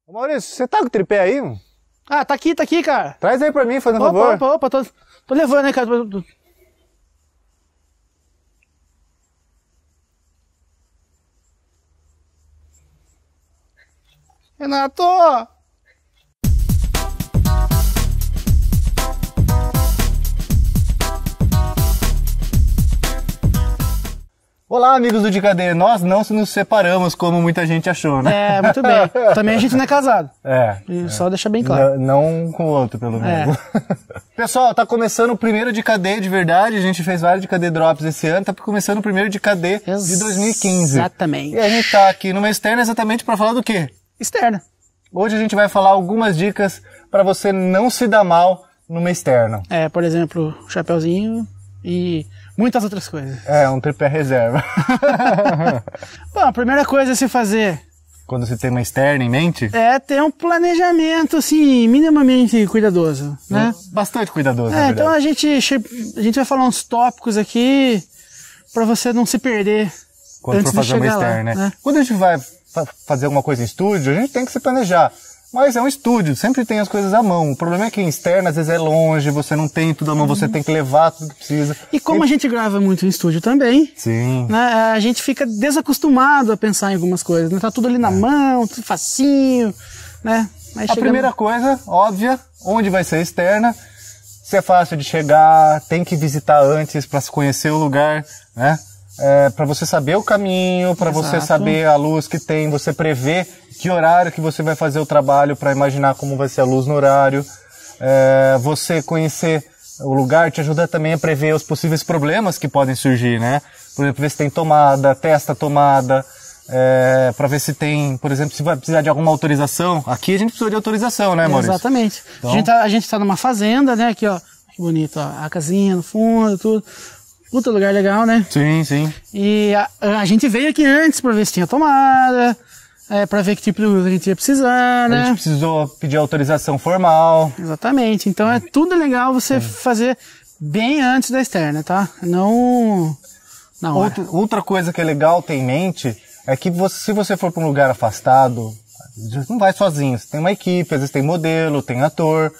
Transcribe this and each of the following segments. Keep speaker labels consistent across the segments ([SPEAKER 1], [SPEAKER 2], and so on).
[SPEAKER 1] Ô Maurício, você tá com o tripé aí?
[SPEAKER 2] Ah, tá aqui, cara.
[SPEAKER 1] Traz aí pra mim, fazendo favor.
[SPEAKER 2] Opa, tô levando, né, cara? Renato!
[SPEAKER 1] Olá, amigos do De Cadê. Nós não nos separamos como muita gente achou, né?
[SPEAKER 2] É, muito bem. Também a gente não é casado. Só deixar bem claro.
[SPEAKER 1] Não com o outro, pelo menos. Pessoal, tá começando o primeiro De Cadê de verdade. A gente fez vários De Cadê Drops esse ano. Tá começando o primeiro De Cadê de 2015.
[SPEAKER 2] Exatamente.
[SPEAKER 1] E a gente tá aqui numa externa exatamente pra falar do quê?
[SPEAKER 2] Externa.
[SPEAKER 1] Hoje a gente vai falar algumas dicas pra você não se dar mal numa externa.
[SPEAKER 2] Por exemplo, chapeuzinho e muitas outras coisas.
[SPEAKER 1] Um tripé reserva.
[SPEAKER 2] Bom, a primeira coisa a se fazer...
[SPEAKER 1] Quando você tem uma externa em mente?
[SPEAKER 2] É ter um planejamento, assim, minimamente cuidadoso, né?
[SPEAKER 1] Bastante cuidadoso, na verdade.
[SPEAKER 2] Então a gente vai falar uns tópicos aqui pra você não se perder
[SPEAKER 1] quando
[SPEAKER 2] antes
[SPEAKER 1] for fazer
[SPEAKER 2] de
[SPEAKER 1] uma
[SPEAKER 2] chegar
[SPEAKER 1] externa,
[SPEAKER 2] lá,
[SPEAKER 1] né? Quando a gente vai fazer alguma coisa em estúdio, a gente tem que se planejar. Mas é um estúdio, sempre tem as coisas à mão. O problema é que em externa, às vezes é longe, você não tem tudo à mão, você tem que levar tudo que precisa.
[SPEAKER 2] E como a gente grava muito em estúdio também,
[SPEAKER 1] sim,
[SPEAKER 2] né, a gente fica desacostumado a pensar em algumas coisas, né? Tá tudo ali na mão, tudo facinho, né? Mas
[SPEAKER 1] a primeira coisa, óbvia, onde vai ser a externa, se é fácil de chegar, tem que visitar antes para se conhecer o lugar, né? Para você saber o caminho, para você saber a luz que tem, você prever que horário que você vai fazer o trabalho para imaginar como vai ser a luz no horário. Você conhecer o lugar te ajuda também a prever os possíveis problemas que podem surgir, né? Por exemplo, ver se tem tomada, testa a tomada, para ver se tem, por exemplo, se vai precisar de alguma autorização. Aqui a gente precisa de autorização, né, Maurício?
[SPEAKER 2] Exatamente.
[SPEAKER 1] Então...
[SPEAKER 2] A gente tá numa fazenda, né? Aqui, ó, que bonito, ó, a casinha no fundo, tudo. Puta lugar legal, né?
[SPEAKER 1] Sim, sim.
[SPEAKER 2] E a gente veio aqui antes pra ver se tinha tomada, pra ver que tipo de luz a gente ia precisar, né?
[SPEAKER 1] A gente precisou pedir autorização formal.
[SPEAKER 2] Exatamente. Então é tudo legal você fazer bem antes da externa, tá? Não na hora.
[SPEAKER 1] Outra coisa que é legal ter em mente é que se você for pra um lugar afastado, não vai sozinho. Você tem uma equipe, às vezes tem modelo, tem ator.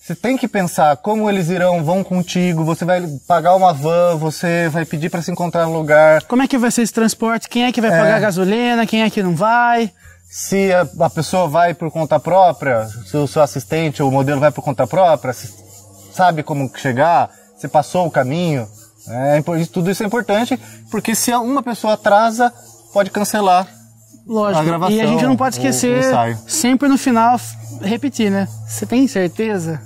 [SPEAKER 1] Você tem que pensar como eles vão contigo, você vai pagar uma van, você vai pedir para se encontrar no lugar.
[SPEAKER 2] Como é que vai ser esse transporte? Quem é que vai pagar a gasolina? Quem é que não vai?
[SPEAKER 1] Se a pessoa vai por conta própria, se o seu assistente ou o modelo vai por conta própria, sabe como chegar, você passou o caminho. Tudo isso é importante, porque se uma pessoa atrasa, pode cancelar.
[SPEAKER 2] Lógico,
[SPEAKER 1] a gravação,
[SPEAKER 2] e a gente não pode esquecer, sempre no final, repetir, né? Você tem certeza?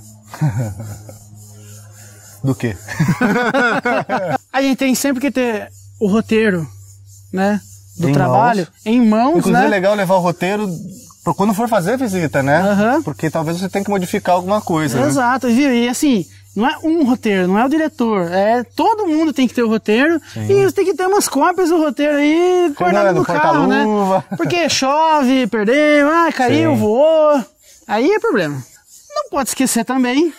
[SPEAKER 1] Do quê?
[SPEAKER 2] A gente tem sempre que ter o roteiro, né? Do
[SPEAKER 1] em
[SPEAKER 2] trabalho,
[SPEAKER 1] mãos.
[SPEAKER 2] em mãos,
[SPEAKER 1] Inclusive
[SPEAKER 2] né?
[SPEAKER 1] é legal levar o roteiro pra quando for fazer a visita, né? Porque talvez você tenha que modificar alguma coisa.
[SPEAKER 2] Exato, viu? E assim, não é um roteiro, não é o diretor, todo mundo tem que ter o roteiro. Sim. E você tem que ter umas cópias do roteiro aí guardado no carro, né? Porque chove, perdeu, caiu, voou, aí é problema. Não pode esquecer também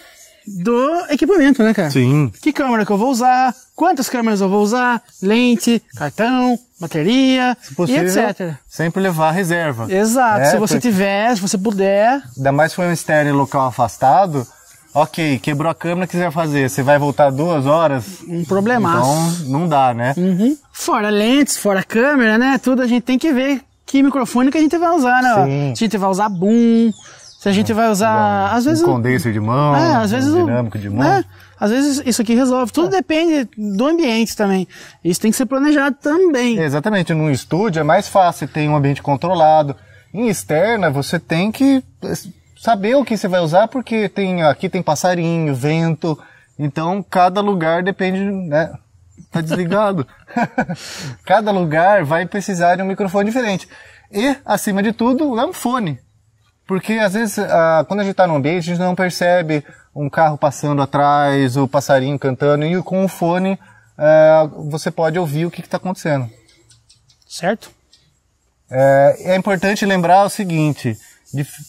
[SPEAKER 2] do equipamento, né, cara?
[SPEAKER 1] Sim.
[SPEAKER 2] Que câmera que eu vou usar, quantas câmeras eu vou usar, lente, cartão, bateria,
[SPEAKER 1] se possível,
[SPEAKER 2] e etc.
[SPEAKER 1] Sempre levar reserva.
[SPEAKER 2] Exato, se você tiver, se você puder.
[SPEAKER 1] Ainda mais se for um externo em local afastado, ok, quebrou a câmera, o que você vai fazer? Você vai voltar 2 horas?
[SPEAKER 2] Um problemaço.
[SPEAKER 1] Então, não dá, né?
[SPEAKER 2] Fora lentes, fora câmera, né? Tudo a gente tem que ver que microfone que a gente vai usar, né?
[SPEAKER 1] Sim.
[SPEAKER 2] Se a gente vai usar boom, se a gente vai usar... às vezes,
[SPEAKER 1] condenser de mão,
[SPEAKER 2] às vezes
[SPEAKER 1] dinâmico de mão.
[SPEAKER 2] Né? Às vezes isso aqui resolve. Tudo depende do ambiente também. Isso tem que ser planejado também.
[SPEAKER 1] Exatamente. Num estúdio é mais fácil, tem um ambiente controlado. Em externa, você tem que saber o que você vai usar, porque aqui tem passarinho, vento. Então, cada lugar depende, né? Tá desligado. Cada lugar vai precisar de um microfone diferente. E, acima de tudo, é um fone. Porque, às vezes, quando a gente está no ambiente, a gente não percebe um carro passando atrás, o passarinho cantando, e com o fone você pode ouvir o que está acontecendo.
[SPEAKER 2] Certo?
[SPEAKER 1] É importante lembrar o seguinte,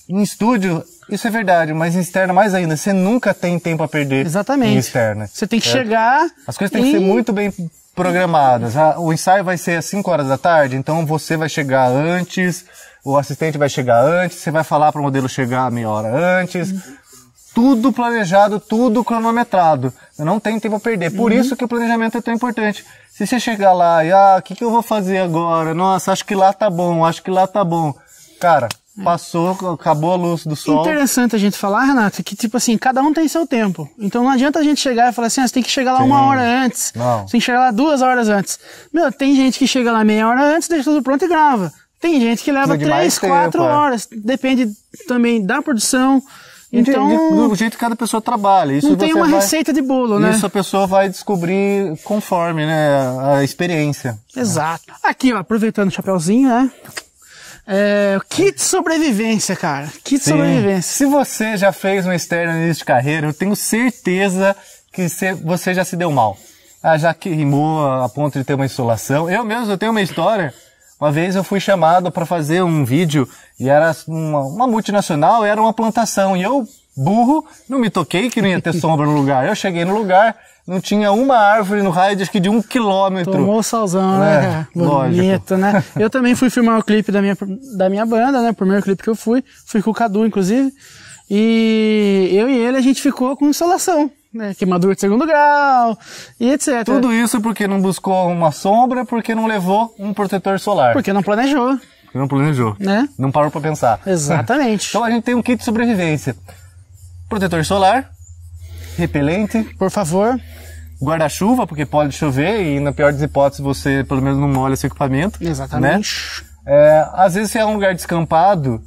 [SPEAKER 1] em estúdio, isso é verdade, mas em externa mais ainda, você nunca tem tempo a perder.
[SPEAKER 2] Exatamente.
[SPEAKER 1] Em externa.
[SPEAKER 2] Você tem que chegar...
[SPEAKER 1] As coisas têm que ser muito bem programadas. O ensaio vai ser às 5 horas da tarde, então você vai chegar antes, o assistente vai chegar antes, você vai falar para o modelo chegar meia hora antes. Tudo planejado, tudo cronometrado. Não tem tempo a perder. Por isso que o planejamento é tão importante. Se você chegar lá e, o que eu vou fazer agora? Nossa, acho que lá tá bom, acho que lá tá bom. Cara, passou, acabou a luz do sol.
[SPEAKER 2] Interessante a gente falar, Renato, que tipo assim, cada um tem seu tempo. Então não adianta a gente chegar e falar assim, você tem que chegar lá 1 hora antes.
[SPEAKER 1] Não.
[SPEAKER 2] Você tem que chegar lá 2 horas antes. Meu, tem gente que chega lá meia hora antes, deixa tudo pronto e grava. Tem gente que leva 3, 4 horas. Depende também da produção. Então,
[SPEAKER 1] do jeito que cada pessoa trabalha. Isso
[SPEAKER 2] não tem uma receita de bolo, né?
[SPEAKER 1] Isso a pessoa vai descobrir conforme, né, a experiência.
[SPEAKER 2] Exato. Aqui, ó, aproveitando o chapeuzinho, né? Kit sobrevivência, cara. Kit sobrevivência.
[SPEAKER 1] Se você já fez um externo no início de carreira, eu tenho certeza que você já se deu mal. Já queimou a ponto de ter uma insolação. Eu tenho uma história. Uma vez eu fui chamado para fazer um vídeo e era uma multinacional, era uma plantação. E eu, burro, não me toquei que não ia ter sombra no lugar. Eu cheguei no lugar, não tinha uma árvore no raio de acho que de 1 quilômetro.
[SPEAKER 2] Tomou o solzão, né? Bonito, né? Eu também fui filmar o clipe da minha banda, né? O primeiro clipe que eu fui com o Cadu, inclusive. E eu e ele, a gente ficou com insolação. Né, queimadura de 2º grau e etc.
[SPEAKER 1] Tudo isso porque não buscou uma sombra, porque não levou um protetor solar.
[SPEAKER 2] Porque não planejou.
[SPEAKER 1] Não planejou.
[SPEAKER 2] Né?
[SPEAKER 1] Não parou pra pensar.
[SPEAKER 2] Exatamente.
[SPEAKER 1] Então a gente tem um kit de sobrevivência. Protetor solar, repelente.
[SPEAKER 2] Por favor.
[SPEAKER 1] Guarda-chuva, porque pode chover e na pior das hipóteses você pelo menos não molha seu equipamento.
[SPEAKER 2] Exatamente.
[SPEAKER 1] Né? Às vezes se é um lugar descampado,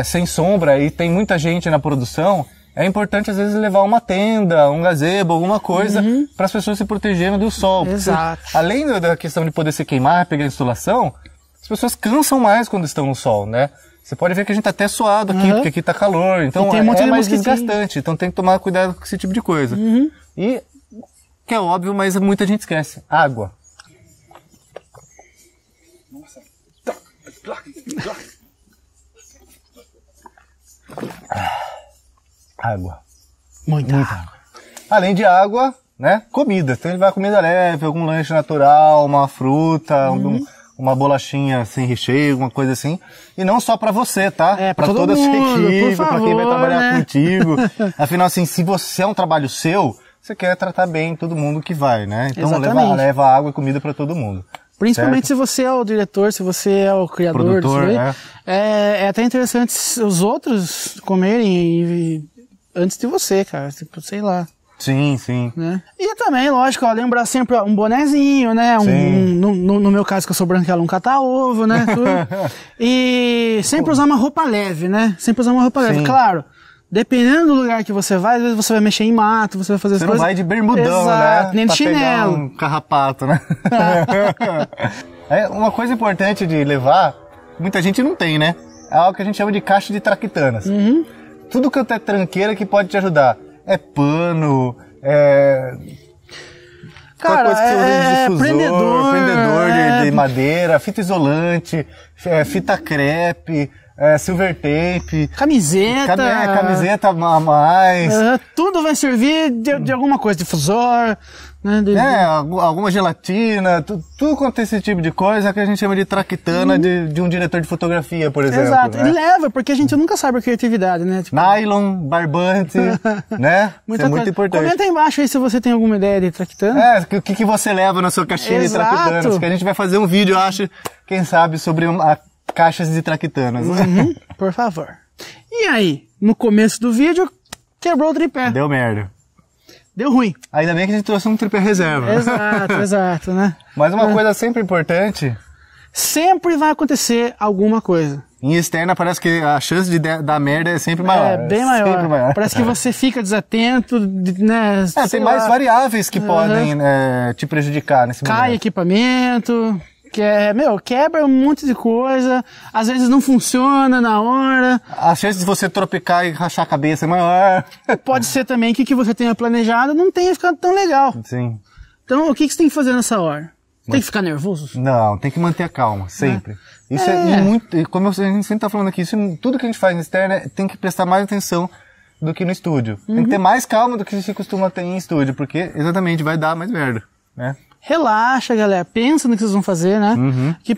[SPEAKER 1] sem sombra e tem muita gente na produção, é importante, às vezes, levar uma tenda, um gazebo, alguma coisa, para as pessoas se protegerem do sol.
[SPEAKER 2] Exato.
[SPEAKER 1] Porque, além da questão de poder se queimar, pegar insolação, as pessoas cansam mais quando estão no sol, né? Você pode ver que a gente tá até suado aqui, porque aqui tá calor. Então, é mais desgastante. Então, tem que tomar cuidado com esse tipo de coisa. E, que é óbvio, mas muita gente esquece. Água. Nossa. Água.
[SPEAKER 2] Muita água.
[SPEAKER 1] Além de água, né? Comida. Então ele vai comida leve, algum lanche natural, uma fruta, uma bolachinha sem recheio, alguma coisa assim. E não só pra você, tá?
[SPEAKER 2] Pra toda a sua equipe,
[SPEAKER 1] pra quem vai trabalhar contigo. Afinal, assim, se você é um trabalho seu, você quer tratar bem todo mundo que vai, né? Então leva água e comida pra todo mundo.
[SPEAKER 2] Principalmente se você é o diretor, se você é o criador disso aí. É até interessante os outros comerem antes de você, cara. Tipo, sei lá.
[SPEAKER 1] Sim, sim.
[SPEAKER 2] Né? E também, lógico, lembrar sempre um bonezinho, né? No meu caso, que eu sou branquelo, um cata-ovo, né? E sempre usar uma roupa leve, né? Sempre usar uma roupa leve. Claro, dependendo do lugar que você vai, às vezes você vai mexer em mato, você vai fazer as coisas.
[SPEAKER 1] Você não vai de bermudão,
[SPEAKER 2] exato,
[SPEAKER 1] né?
[SPEAKER 2] Nem de chinelo.
[SPEAKER 1] Um carrapato, né? Uma coisa importante de levar, muita gente não tem, né? É algo que a gente chama de caixa de traquitanas. Tudo que é tranqueira que pode te ajudar. É pano,
[SPEAKER 2] cara,
[SPEAKER 1] coisa que você usa de difusor, prendedor de madeira, fita isolante, fita crepe, silver tape,
[SPEAKER 2] camiseta
[SPEAKER 1] a mais.
[SPEAKER 2] Tudo vai servir de alguma coisa, difusor, né?
[SPEAKER 1] Alguma gelatina, tudo quanto esse tipo de coisa que a gente chama de traquitana de um diretor de fotografia, por exemplo.
[SPEAKER 2] Exato,
[SPEAKER 1] né?
[SPEAKER 2] E leva, porque a gente nunca sabe a criatividade, né? Tipo...
[SPEAKER 1] Nylon, barbante, né? Isso é muito importante.
[SPEAKER 2] Comenta aí embaixo aí se você tem alguma ideia de traquitana.
[SPEAKER 1] O que você leva na sua caixinha de traquitanas, que a gente vai fazer um vídeo, eu acho, quem sabe, sobre caixas de traquitanas.
[SPEAKER 2] Por favor. E aí, no começo do vídeo, quebrou o tripé.
[SPEAKER 1] Deu merda.
[SPEAKER 2] Deu ruim.
[SPEAKER 1] Ainda bem que a gente trouxe um tripé reserva.
[SPEAKER 2] Exato, né?
[SPEAKER 1] Mas uma coisa sempre importante...
[SPEAKER 2] Sempre vai acontecer alguma coisa.
[SPEAKER 1] Em externa parece que a chance de dar merda é sempre maior.
[SPEAKER 2] Bem maior.
[SPEAKER 1] Sempre maior.
[SPEAKER 2] Parece que você fica desatento, né?
[SPEAKER 1] Tem mais variáveis que podem te prejudicar nesse momento.
[SPEAKER 2] Cai equipamento... quebra um monte de coisa, às vezes não funciona na hora.
[SPEAKER 1] A chance de você tropicar e rachar a cabeça é maior.
[SPEAKER 2] Pode ser também que o que você tenha planejado não tenha ficado tão legal.
[SPEAKER 1] Sim.
[SPEAKER 2] Então, o que você tem que fazer nessa hora? Tem que ficar nervoso?
[SPEAKER 1] Não, tem que manter a calma, sempre. Isso muito, como a gente sempre tá falando aqui, tudo que a gente faz na externa tem que prestar mais atenção do que no estúdio. Tem que ter mais calma do que se costuma ter em estúdio, porque exatamente vai dar mais merda, né?
[SPEAKER 2] Relaxa, galera. Pensa no que vocês vão fazer, né? Que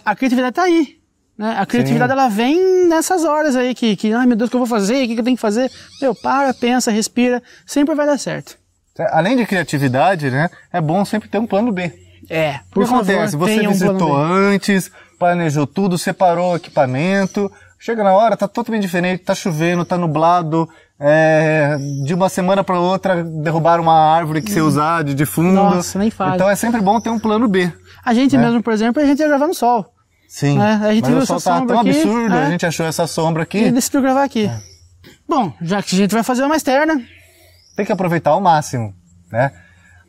[SPEAKER 2] a criatividade tá aí. né? A criatividade, ela vem nessas horas aí que ai meu Deus, o que eu vou fazer? O que eu tenho que fazer? Meu, para, pensa, respira, sempre vai dar certo.
[SPEAKER 1] Além de criatividade, né, é bom sempre ter um plano B.
[SPEAKER 2] Por favor,
[SPEAKER 1] acontece? Você visitou antes, planejou tudo, separou o equipamento, chega na hora, tá totalmente diferente, tá chovendo, tá nublado, de uma semana para outra derrubaram uma árvore que você usar de fundo.
[SPEAKER 2] Nossa, nem faz.
[SPEAKER 1] Então é sempre bom ter um plano B.
[SPEAKER 2] A gente mesmo, por exemplo, a gente ia gravar no sol.
[SPEAKER 1] Sim,
[SPEAKER 2] A gente
[SPEAKER 1] mas
[SPEAKER 2] viu
[SPEAKER 1] o sol
[SPEAKER 2] essa
[SPEAKER 1] tá
[SPEAKER 2] sombra
[SPEAKER 1] tão
[SPEAKER 2] aqui,
[SPEAKER 1] absurdo, a gente achou essa sombra aqui.
[SPEAKER 2] E decidiu gravar aqui. Bom, já que a gente vai fazer uma externa,
[SPEAKER 1] tem que aproveitar ao máximo, né?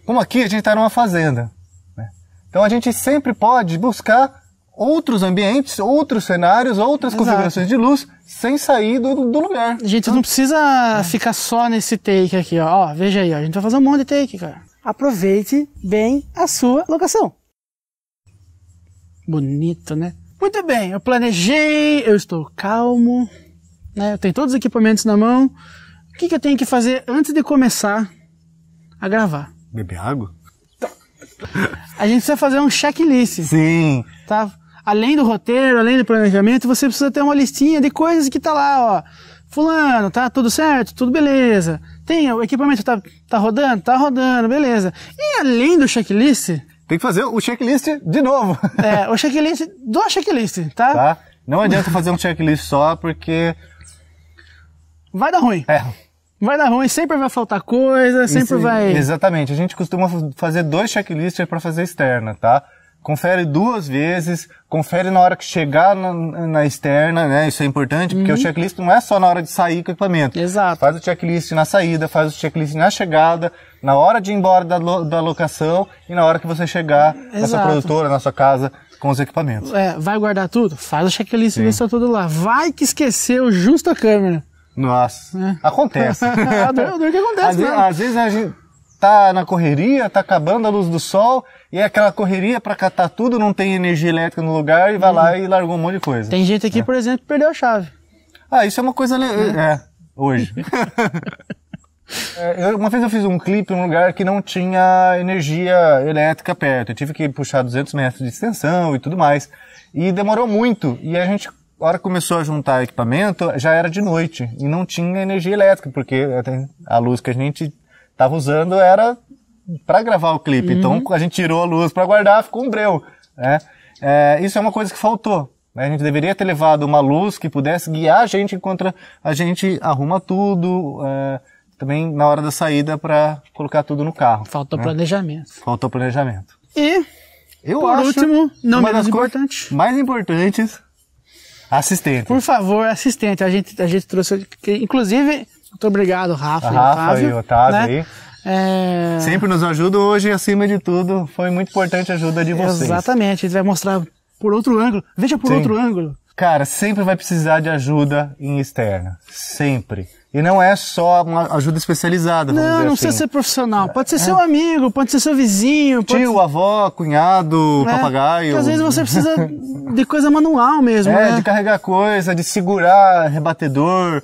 [SPEAKER 1] Como aqui a gente tá numa fazenda, né? Então a gente sempre pode buscar outros ambientes, outros cenários, outras configurações de luz, sem sair do lugar.
[SPEAKER 2] a gente não precisa ficar só nesse take aqui, ó. Veja aí, ó. A gente vai fazer um monte de take, cara. Aproveite bem a sua locação. Bonito, né? Muito bem, eu planejei, eu estou calmo, né? Eu tenho todos os equipamentos na mão. O que eu tenho que fazer antes de começar a gravar?
[SPEAKER 1] Beber água?
[SPEAKER 2] A gente precisa fazer um checklist.
[SPEAKER 1] Sim.
[SPEAKER 2] Tá? Além do roteiro, além do planejamento, você precisa ter uma listinha de coisas que tá lá, ó. Fulano, tá tudo certo? Tudo beleza. O equipamento tá rodando? Tá rodando, beleza. E além do checklist...
[SPEAKER 1] Tem que fazer o checklist de novo.
[SPEAKER 2] O checklist do checklist, tá?
[SPEAKER 1] Tá? Não adianta fazer um checklist só, porque...
[SPEAKER 2] Vai dar ruim. Vai dar ruim, sempre vai faltar coisa, sempre vai...
[SPEAKER 1] Exatamente, a gente costuma fazer 2 checklists para fazer externa, tá? Confere 2 vezes, confere na hora que chegar na externa, né? Isso é importante, porque o checklist não é só na hora de sair com o equipamento.
[SPEAKER 2] Exato.
[SPEAKER 1] Faz o checklist na saída, faz o checklist na chegada, na hora de ir embora da locação e na hora que você chegar na sua produtora, na sua casa, com os equipamentos.
[SPEAKER 2] Vai guardar tudo? Faz o checklist e vê se tá tudo lá. Vai que esqueceu justo a câmera.
[SPEAKER 1] Nossa, acontece.
[SPEAKER 2] que acontece,
[SPEAKER 1] às vezes a gente tá na correria, tá acabando a luz do sol, e é aquela correria para catar tudo, não tem energia elétrica no lugar, e vai lá e largou um monte de coisa.
[SPEAKER 2] Tem gente aqui, por exemplo, que perdeu a chave.
[SPEAKER 1] Isso é uma coisa... hoje. Uma vez eu fiz um clipe em um lugar que não tinha energia elétrica perto. Eu tive que puxar 200 metros de extensão e tudo mais. E demorou muito. E a gente, a hora que começou a juntar equipamento, já era de noite. E não tinha energia elétrica, porque a luz que a gente estava usando era para gravar o clipe. Então a gente tirou a luz para guardar, ficou um breu. Né? Isso é uma coisa que faltou. A gente deveria ter levado uma luz que pudesse guiar a gente enquanto a gente arruma tudo, também na hora da saída para colocar tudo no carro.
[SPEAKER 2] Faltou planejamento.
[SPEAKER 1] Faltou planejamento.
[SPEAKER 2] E, por último, não menos importante,
[SPEAKER 1] mais importantes, assistente.
[SPEAKER 2] Por favor, assistente. A gente trouxe, inclusive, muito obrigado, Rafa
[SPEAKER 1] e Otávio
[SPEAKER 2] né?
[SPEAKER 1] aí. Sempre nos ajudam hoje, acima de tudo, foi muito importante a ajuda de vocês.
[SPEAKER 2] Exatamente, a gente vai mostrar por outro ângulo. Veja por outro ângulo.
[SPEAKER 1] Cara, sempre vai precisar de ajuda em externa. Sempre. E não é só uma ajuda especializada, vamos dizer assim. Não
[SPEAKER 2] precisa ser profissional. Pode ser seu amigo, pode ser seu vizinho.
[SPEAKER 1] Tio, avó, cunhado, papagaio.
[SPEAKER 2] Porque às vezes você precisa de coisa manual mesmo, né?
[SPEAKER 1] De carregar coisa, de segurar rebatedor,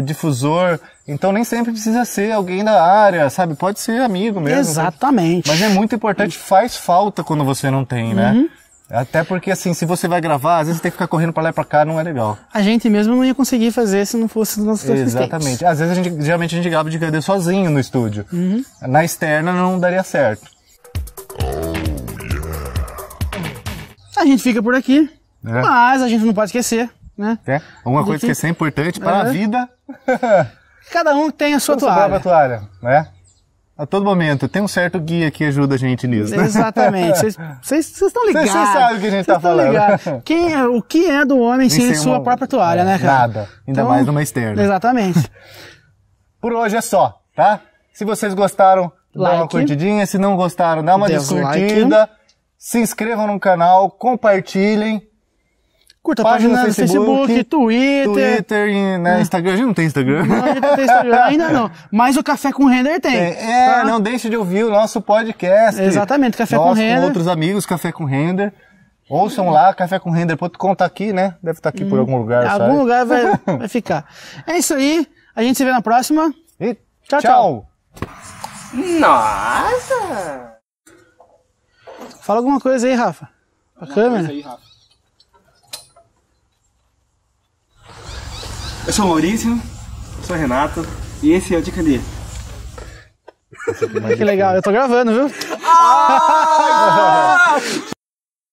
[SPEAKER 1] difusor. Então nem sempre precisa ser alguém da área, sabe? Pode ser amigo mesmo.
[SPEAKER 2] Exatamente.
[SPEAKER 1] Mas é muito importante, faz falta quando você não tem, né? Até porque, assim, se você vai gravar, às vezes você tem que ficar correndo pra lá e pra cá, não é legal.
[SPEAKER 2] A gente mesmo não ia conseguir fazer se não fosse os nossos assistentes.
[SPEAKER 1] Exatamente. Às vezes, geralmente a gente grava de HD sozinho no estúdio. Na externa não daria certo.
[SPEAKER 2] A gente fica por aqui, mas a gente não pode esquecer, né?
[SPEAKER 1] Uma coisa que é sempre importante para a vida.
[SPEAKER 2] Cada um tem a sua toalha.
[SPEAKER 1] Sua própria toalha, né? A todo momento. Tem um certo guia que ajuda a gente nisso.
[SPEAKER 2] Exatamente. Vocês estão ligados.
[SPEAKER 1] Vocês sabem o que a gente tá falando.
[SPEAKER 2] O que é do homem sem sua própria toalha, né, cara?
[SPEAKER 1] Nada. Ainda mais numa externa.
[SPEAKER 2] Exatamente.
[SPEAKER 1] Por hoje é só, tá? Se vocês gostaram, dá uma curtidinha. Se não gostaram, dá uma descurtida. Se inscrevam no canal, compartilhem.
[SPEAKER 2] Curta a página no Facebook, Twitter
[SPEAKER 1] e Instagram. A gente não tem Instagram.
[SPEAKER 2] Não, a gente não tem Instagram, ainda não. Mas o Café com Render tem.
[SPEAKER 1] Tá? Não deixe de ouvir o nosso podcast.
[SPEAKER 2] Exatamente, Café com Render.
[SPEAKER 1] Com outros amigos, Café com Render. Ouçam lá, cafécomrender.com, tá aqui, né? Deve estar aqui por algum lugar.
[SPEAKER 2] Em algum lugar vai ficar. É isso aí, a gente se vê na próxima.
[SPEAKER 1] E tchau.
[SPEAKER 2] Nossa! Fala alguma coisa aí, Rafa. Pra câmera.
[SPEAKER 3] Aí, Rafa. Eu sou o Maurício, sou o Renato e esse é o Dica D.
[SPEAKER 2] Que legal, eu tô gravando, viu?